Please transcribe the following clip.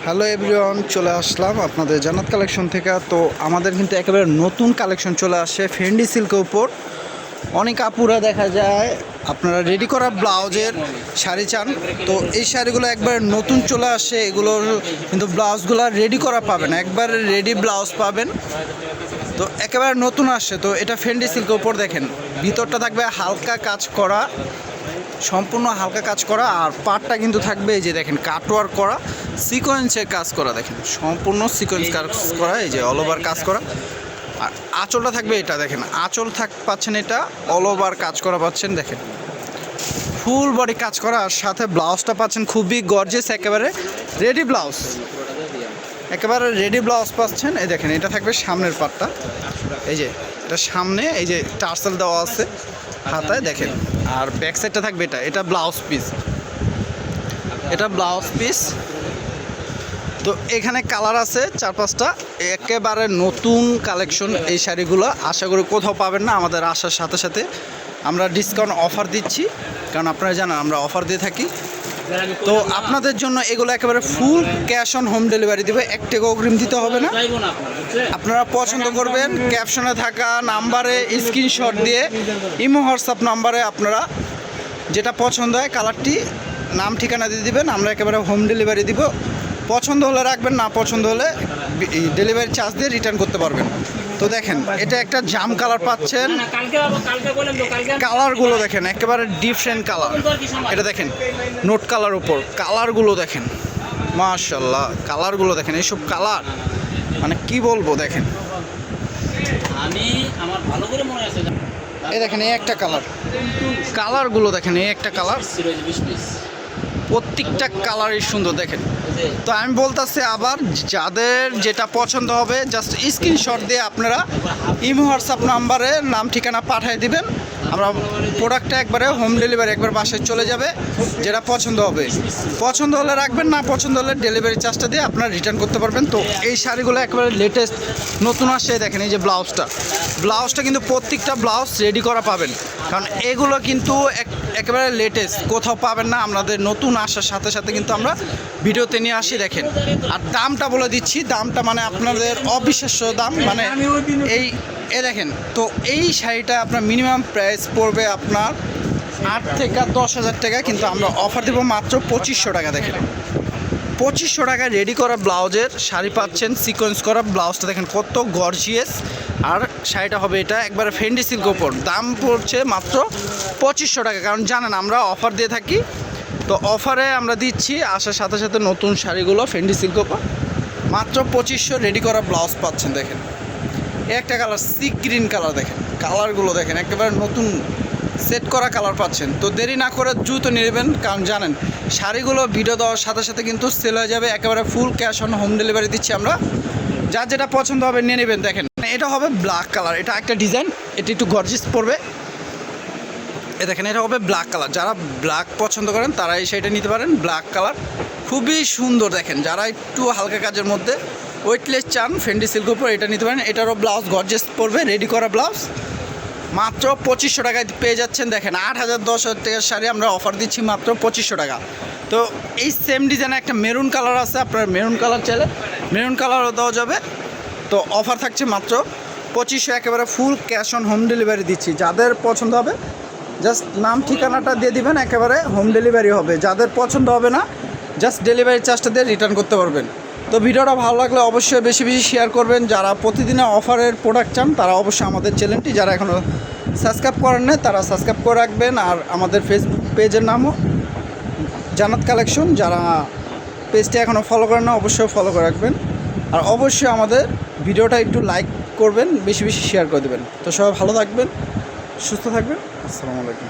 Hello everyone, চলে আসলাম আপনাদের জান্নাত কালেকশন থেকে। তো আমাদের কিন্তু একেবারে নতুন কালেকশন চলে আসে ফেন্ডি সিল্কের উপর। অনেক আপুরা দেখা যায় আপনারা রেডি করা ব্লাউজের শাড়ি চান, তো এই শাড়িগুলো একবার নতুন চলে আসে। এগুলোর কিন্তু ব্লাউজগুলো রেডি করা পাবেন, একবার রেডি ব্লাউজ পাবেন, তো একেবারে নতুন আসছে। তো এটা ফেন্ডি সিল্কের উপর দেখেন, ভিতরটা থাকবে হালকা কাজ করা, সম্পূর্ণ হালকা কাজ করা, আর পাটটা কিন্তু থাকবে এই যে দেখেন কাটওয়ার্ক করা, সিকোয়েন্সের কাজ করা, দেখেন সম্পূর্ণ সিকোয়েন্স কাজ করা, এই যে অল ওভার কাজ করা। আর আঁচলটা থাকবে এটা দেখেন, আঁচল পাচ্ছেন এটা অল ওভার কাজ করা পাচ্ছেন, দেখেন ফুল বডি কাজ করা। আর সাথে ব্লাউজটা পাচ্ছেন খুবই গর্জিয়াস, একেবারে রেডি ব্লাউজ, একেবারে রেডি ব্লাউজ পাচ্ছেন। এই দেখেন এটা থাকবে সামনের পাটটা, এই যে এটা সামনে এই যে টার্সেল দেওয়া আছে হাতায় দেখেন। আর ব্যাক সাইডটা থাকবে এটা ব্লাউজ পিস, এটা ব্লাউজ পিস। তো এখানে কালার আছে 4-5টা, একেবারে নতুন কালেকশন এই শাড়িগুলো। আশা করি কোথাও পাবেন না। আমাদের আসার সাথে সাথে আমরা ডিসকাউন্ট অফার দিচ্ছি, কারণ আপনারা জানেন আমরা অফার দিয়ে থাকি। তো আপনাদের জন্য এগুলো একেবারে full cash on home delivery দেবে, 1 টাকা অগ্রিম দিতে হবে না। আপনারা পছন্দ করবেন, ক্যাপশনে থাকা নাম্বারে স্ক্রিনশট দিয়ে ইমো হোয়াটসঅ্যাপ নাম্বারে আপনারা যেটা পছন্দ হয় কালারটি নাম ঠিকানা দিয়ে দিবেন, আমরা একেবারে হোম ডেলিভারি দিব। পছন্দ হলে রাখবেন, না পছন্দ হলে ডেলিভারি চার্জ দিয়ে রিটার্ন করতে পারবেন। তো দেখেন এটা একটা জাম কালার পাচ্ছেন, কালারগুলো দেখেন একেবারে ডিফারেন্ট কালার। এটা দেখেন নোট কালার উপর, কালারগুলো দেখেন মাশাআল্লাহ, কালারগুলো দেখেন, এইসব কালার মানে কি বলবো। দেখেন এই দেখেন এই একটা কালার, কালারগুলো দেখেন এই একটা কালার, প্রত্যেকটা কালারই সুন্দর দেখেন। তো আমি বলতেছি আবার, যাদের যেটা পছন্দ হবে জাস্ট স্ক্রিনশট দিয়ে আপনারা ইমো হোয়াটসঅ্যাপ নাম্বারে নাম ঠিকানা পাঠিয়ে দিবেন, আমরা প্রোডাক্টটা একবারে হোম ডেলিভারি একবার বাসায় চলে যাবে। যেটা পছন্দ হবে, পছন্দ হলে রাখবেন, না পছন্দ হলে ডেলিভারি চার্জটা দিয়ে আপনারা রিটার্ন করতে পারবেন। তো এই শাড়িগুলো একেবারে লেটেস্ট নতুন আসে। দেখেন এই যে ব্লাউজটা কিন্তু প্রত্যেকটা ব্লাউজ রেডি করা পাবেন, কারণ এগুলো কিন্তু একেবারে লেটেস্ট, কোথাও পাবেন না। আমাদের নতুন আসার সাথে সাথে কিন্তু আমরা ভিডিওতে নিয়ে আসি। দেখেন আর দামটা বলে দিচ্ছি, দামটা মানে আপনাদের অবিশ্বাস্য দাম, মানে এই দেখেন। তো এই শাড়িটা আপনার মিনিমাম প্রাইস পড়বে আপনার 8 থেকে 10,000 টাকা, কিন্তু আমরা অফার দেবো মাত্র 2500 টাকা। দেখেন 2500 টাকা রেডি করা ব্লাউজের শাড়ি পাচ্ছেন, সিকোয়েন্স করা ব্লাউজটা দেখেন কত গর্জিয়াস। আর শাড়িটা হবে এটা একবারে ফেন্ডি সিল্ক ওপর, দাম পড়ছে মাত্র 2500 টাকা, কারণ জানেন আমরা অফার দিয়ে থাকি। তো অফারে আমরা দিচ্ছি আসার সাথে সাথে নতুন শাড়িগুলো ফেন্ডি সিল্ক ওপর মাত্র 2500 রেডি করা ব্লাউজ পাচ্ছেন। দেখেন একটা কালার সি গ্রিন কালার, দেখেন কালারগুলো দেখেন একেবারে নতুন সেট করা কালার পাচ্ছেন। তো দেরি না করে দ্রুত নিয়ে নেবেন, কারণ জানেন শাড়িগুলো ভিডিও দেওয়ার সাথে সাথে কিন্তু সেল হয়ে যাবে। একেবারে full cash on home delivery দিচ্ছি আমরা, যার যেটা পছন্দ হবে নিয়ে নেবেন। দেখেন এটা হবে ব্ল্যাক কালার, এটা একটা ডিজাইন, এটা একটু গর্জিয়াস পড়বে। এ দেখেন এটা হবে ব্ল্যাক কালার, যারা ব্ল্যাক পছন্দ করেন তারা এই শাড়িটা নিতে পারেন। ব্ল্যাক কালার খুবই সুন্দর, দেখেন যারা একটু হালকা কাজের মধ্যে ওয়েটলেস চান ফেন্ডি সিল্ক উপর এটা নিতে পারেন। এটারও ব্লাউজ গর্জিয়াস পড়বে, রেডি করা ব্লাউজ মাত্র 2500 টাকায় পেয়ে যাচ্ছেন। দেখেন 8,000-10,000 টাকার শাড়ি আমরা অফার দিচ্ছি মাত্র 2500 টাকা। তো এই সেম ডিজাইনে একটা মেরুন কালার আছে, আপনার মেরুন কালার চাইলে মেরুন কালারও দেওয়া যাবে। তো অফার থাকছে মাত্র 2500, একেবারে full cash on home delivery দিচ্ছি। যাদের পছন্দ হবে জাস্ট নাম ঠিকানাটা দিয়ে দিবেন, একেবারে হোম ডেলিভারি হবে। যাদের পছন্দ হবে না জাস্ট ডেলিভারি চার্জটা দিয়ে রিটার্ন করতে পারবেন। তো ভিডিওটা ভালো লাগলে অবশ্যই বেশি বেশি শেয়ার করবেন। যারা প্রতিদিনের অফারের প্রোডাক্ট চান তারা অবশ্যই আমাদের চ্যানেলটি যারা এখনও সাবস্ক্রাইব করেন না তারা সাবস্ক্রাইব করে রাখবেন। আর আমাদের ফেসবুক পেজের নামও জান্নাত কালেকশন, যারা পেজটি এখনও ফলো করেন না অবশ্যই ফলো করে রাখবেন। আর অবশ্যই আমাদের ভিডিওটা একটু লাইক করবেন, বেশি বেশি শেয়ার করে দেবেন। তো সবাই ভালো থাকবেন, সুস্থ থাকবেন, আসসালামু আলাইকুম।